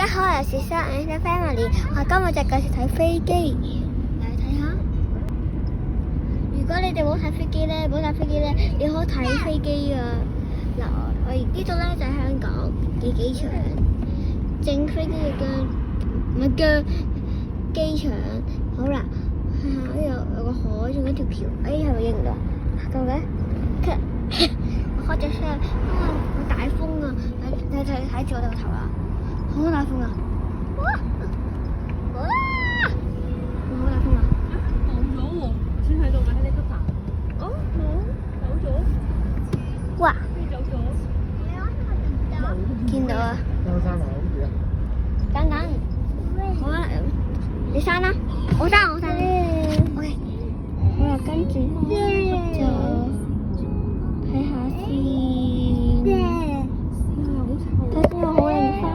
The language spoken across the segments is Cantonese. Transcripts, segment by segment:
家好，我是三眼 family。我今日就繼續睇飛機，嚟睇下。如果你哋冇睇飛機咧，你可以睇飛機啊。嗱，我呢度咧就係香港嘅機場，正飛機嘅機場。好啦，呢度有個海，仲有一條橋。係咪影唔到？夠嘅。我開咗車，好大風啊！睇住我個頭啊！好大風啊！哇！好大風啊！冇咗喎，先喺度嘅喺你級爬。哦，冇，走咗。哇！飛走咗。見到啊！登山啊，好似啊！等，好啊！你刪啦，我刪。OK， 好啦，跟住就睇下先。睇先有好靚花啊！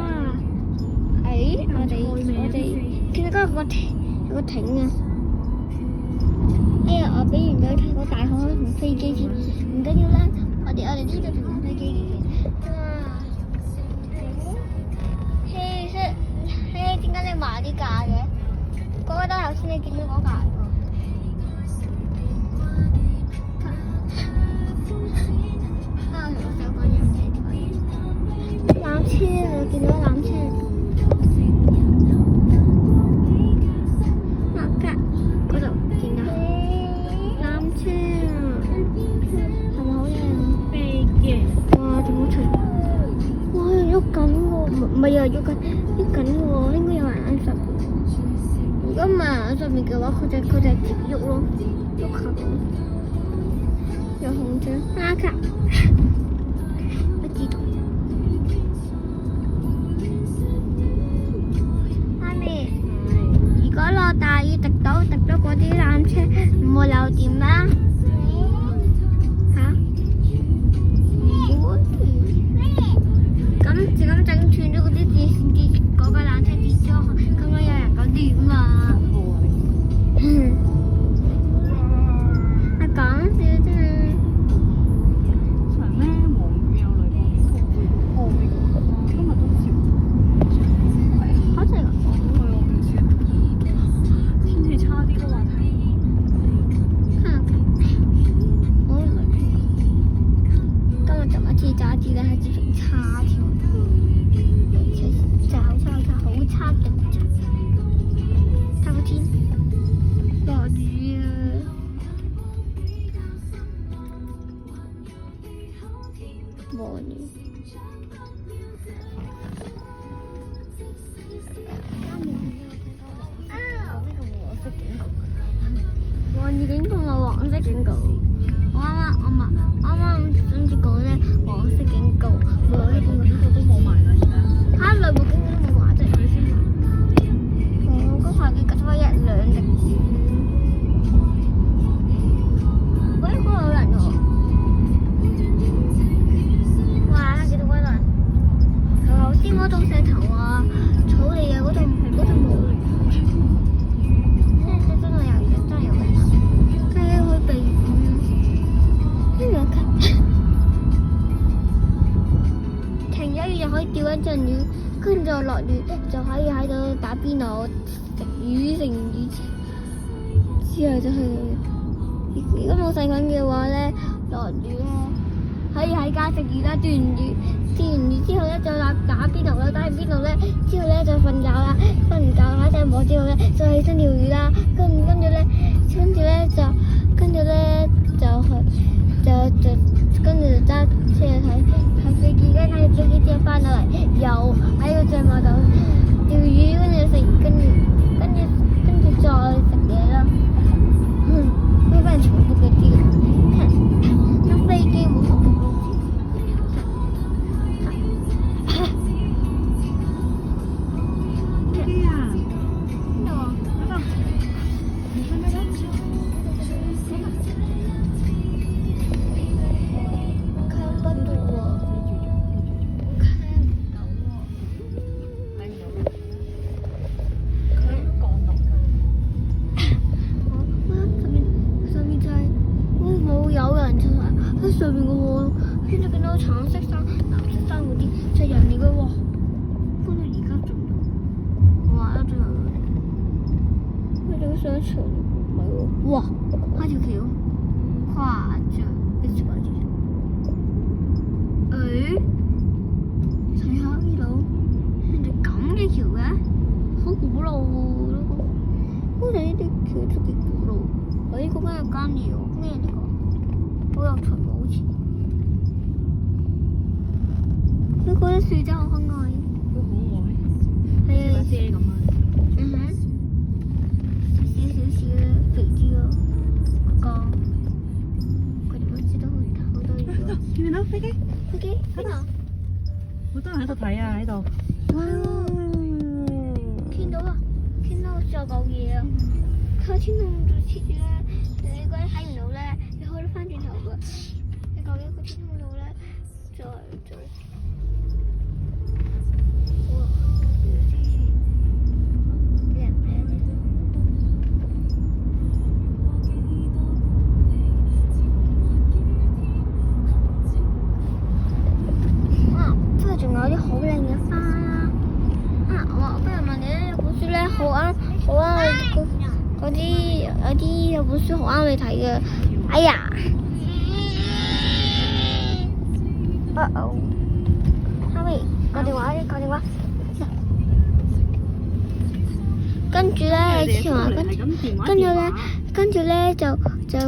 我哋見到嗰個有個艇啊！哎呀，我俾完咗睇個大海同飛機先，唔緊要啦。我哋呢度同飛機嘅。嘿，點解你買啲架嘅？嗰個都頭先你見到嗰架。纜車啊！見到纜車。嗰度見到纜車啊！係咪好靚？飛機。哇！仲好長。哇！喐緊喎，唔係啊，喐緊喎，應該有人喺上面。如果唔係人喺上面嘅話，佢就直接喐咯，喐下咁。有紅獎打卡，我知道。媽咪，如果落大雨滴到嗰啲纜車，唔會漏電啦。嚇？唔會。咁整斷咗嗰啲電線跌，嗰個纜車跌咗，咁樣有人講點啊？係講笑啫。長咩？黃雨有雷暴。今日都少。好似㗎。我唔知。天氣差啲都話睇。今日就一次炸字咧，係直情差添，真係好差勁差。睇個天，落雨啊！望雨。黃雨警告同黃色警告。我啱啱諗住講咧，黃色警告，雷暴警告都冇埋啦而家。嚇！雷暴警告都冇埋啫。嗰排佢隔咗1、2隻。喂，嗰度有人喎！哇！幾多人？頭先嗰種石頭啊、草地啊嗰度冇。真係有人，真係有人。佢去避雨。停咗雨就可以釣一陣魚，跟住落雨就可以喺度打邊爐食魚，食魚之後就去。如果冇細菌嘅話咧，落雨咧可以喺家食魚啦，釣完魚之後咧就打邊爐啦，打完邊爐咧之後咧就瞓覺啦，瞓完覺喺隻網之後咧再起身釣魚啦，跟住咧跟住就揸車睇飛機，跟住睇飛機之後翻到嚟，又喺個帳幕度釣魚，跟住再食嘢啦。飛翻重複嗰啲，搭飛機冇重複咯。飛啊！邊度啊？嗰度。你睇咩咧？看不到喎，看唔到喎。想長唔係喎，哇！開條橋，誇張，一條一條。誒，睇下呢度，原來咁嘅橋嘅，好古老喎呢個。好似呢啲橋都幾古老。誒，嗰間有間廟，咩嚟㗎？好有趣喎，好似。你覺得樹真好可愛。好可愛。係啊。把遮咁啊。嗯哼。少啦，肥啲咯，個佢哋好似都好多嘢。見到飛機？飛機邊度？好多人喺度睇啊！喺度。哇！見到啊！見到仲有嚿嘢啊！佢天空度黐住咧，你如果睇唔到咧，你可以翻轉頭㗎。你究竟個天空度咧，再哇！靚唔靚？仲有啲好靚嘅花啦！我不如問你咧，有本書咧好啱嗰啲有本書好啱你睇嘅。哎呀！哈咪，個電話。跟住咧，之前話跟住咧就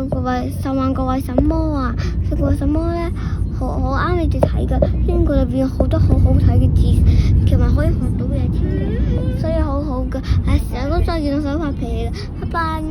個為10萬個為什麼啊？食過什麼咧？好啱你哋睇㗎，因為佢裏邊有好多好好睇嘅字，同埋可以學到嘢添嘅，所以好好㗎。成日都再見到想發脾氣啦，拜拜。